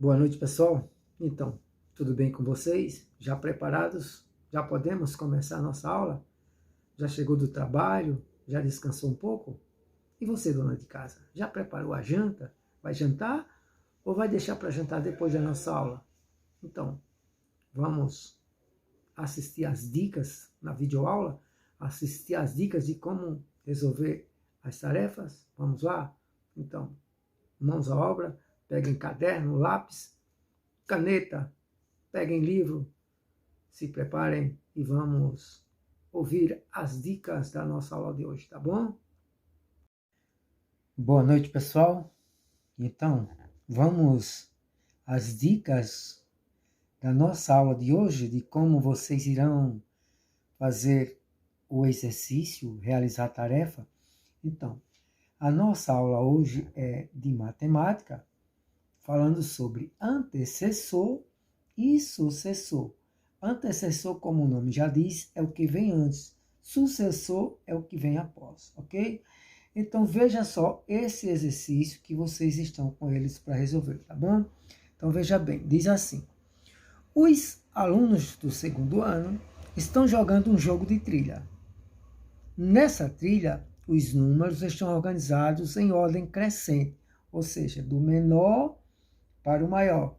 Boa noite, pessoal. Então, tudo bem com vocês? Já preparados? Já podemos começar a nossa aula? Já chegou do trabalho? Já descansou um pouco? E você, dona de casa, já preparou a janta? Vai jantar ou vai deixar para jantar depois da nossa aula? Então, vamos assistir as dicas na videoaula? Assistir as dicas de como resolver as tarefas? Vamos lá? Então, mãos à obra, peguem caderno, lápis, caneta, peguem livro, se preparem e vamos ouvir as dicas da nossa aula de hoje, tá bom? Boa noite, pessoal. Então, vamos às dicas da nossa aula de hoje, de como vocês irão fazer o exercício, realizar a tarefa. Então, a nossa aula hoje é de matemática, falando sobre antecessor e sucessor. Antecessor, como o nome já diz, é o que vem antes. Sucessor é o que vem após, ok? Então, veja só esse exercício que vocês estão com eles para resolver, tá bom? Então, veja bem, diz assim. Os alunos do segundo ano estão jogando um jogo de trilha. Nessa trilha, os números estão organizados em ordem crescente, ou seja, do menor para o maior.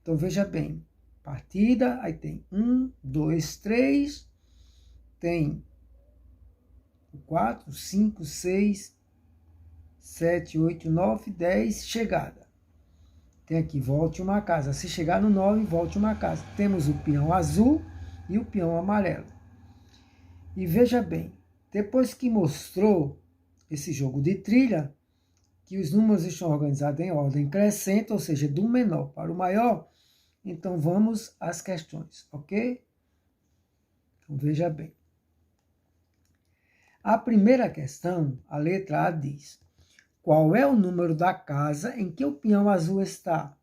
Então, veja bem, partida, aí tem 1, 2, 3, tem 4, 5, 6, 7, 8, 9, 10, chegada. Tem aqui, volte uma casa. Se chegar no 9, volte uma casa. Temos o peão azul e o peão amarelo. E veja bem, depois que mostrou esse jogo de trilha, que os números estão organizados em ordem crescente, ou seja, do menor para o maior, então vamos às questões, ok? Então veja bem. A primeira questão, a letra A diz: qual é o número da casa em que o peão azul está?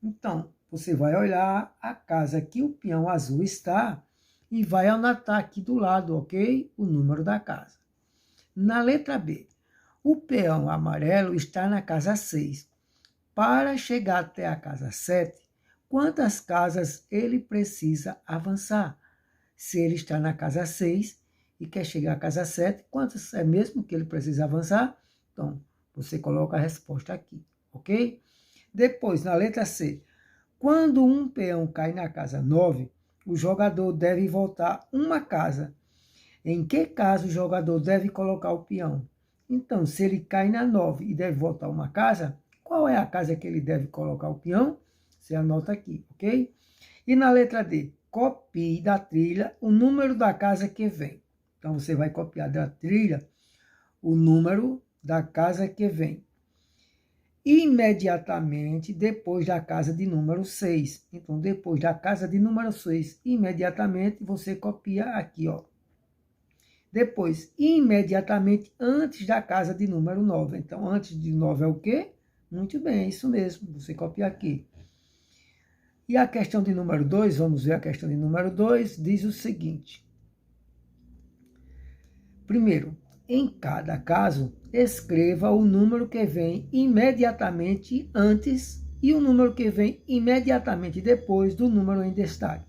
Então, você vai olhar a casa que o peão azul está e vai anotar aqui do lado, ok? O número da casa. Na letra B, o peão amarelo está na casa 6. Para chegar até a casa 7, quantas casas ele precisa avançar? Se ele está na casa 6 e quer chegar à casa 7, quantas é mesmo que ele precisa avançar? Então, você coloca a resposta aqui, ok? Depois, na letra C, quando um peão cai na casa 9, o jogador deve voltar uma casa. Em que caso o jogador deve colocar o peão? Então, se ele cai na 9 e deve voltar uma casa, qual é a casa que ele deve colocar o peão? Você anota aqui, ok? E na letra D, copie da trilha o número da casa que vem. Então, você vai copiar da trilha o número da casa que vem. Imediatamente depois da casa de número 6. Então, depois da casa de número 6, imediatamente você copia aqui, ó. Depois, imediatamente antes da casa de número 9. Então, antes de 9 é o quê? Muito bem, é isso mesmo. Você copia aqui. E a questão de número 2, vamos ver a questão de número 2, diz o seguinte. Primeiro, em cada caso, escreva o número que vem imediatamente antes e o número que vem imediatamente depois do número em destaque.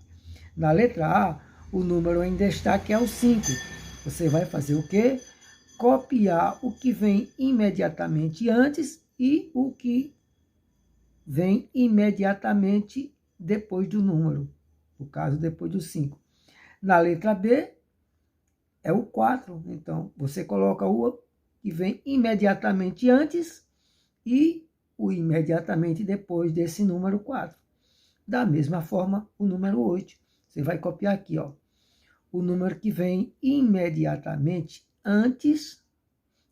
Na letra A, o número em destaque é o 5. Você vai fazer o quê? Copiar o que vem imediatamente antes e o que vem imediatamente depois do número. No caso, depois do 5. Na letra B, é o 4. Então, você coloca o que vem imediatamente antes e o imediatamente depois desse número 4. Da mesma forma, o número 8. Você vai copiar aqui, ó, o número que vem imediatamente antes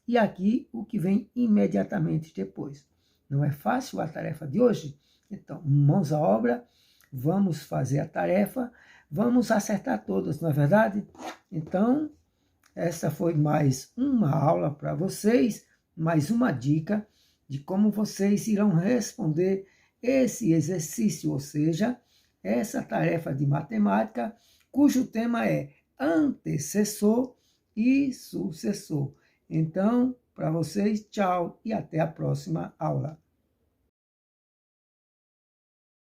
e aqui o que vem imediatamente depois. Não é fácil a tarefa de hoje? Então, mãos à obra, vamos fazer a tarefa, vamos acertar todas, não é verdade? Então, essa foi mais uma aula para vocês, mais uma dica de como vocês irão responder esse exercício, ou seja, essa tarefa de matemática, cujo tema é antecessor e sucessor. Então, para vocês, tchau e até a próxima aula.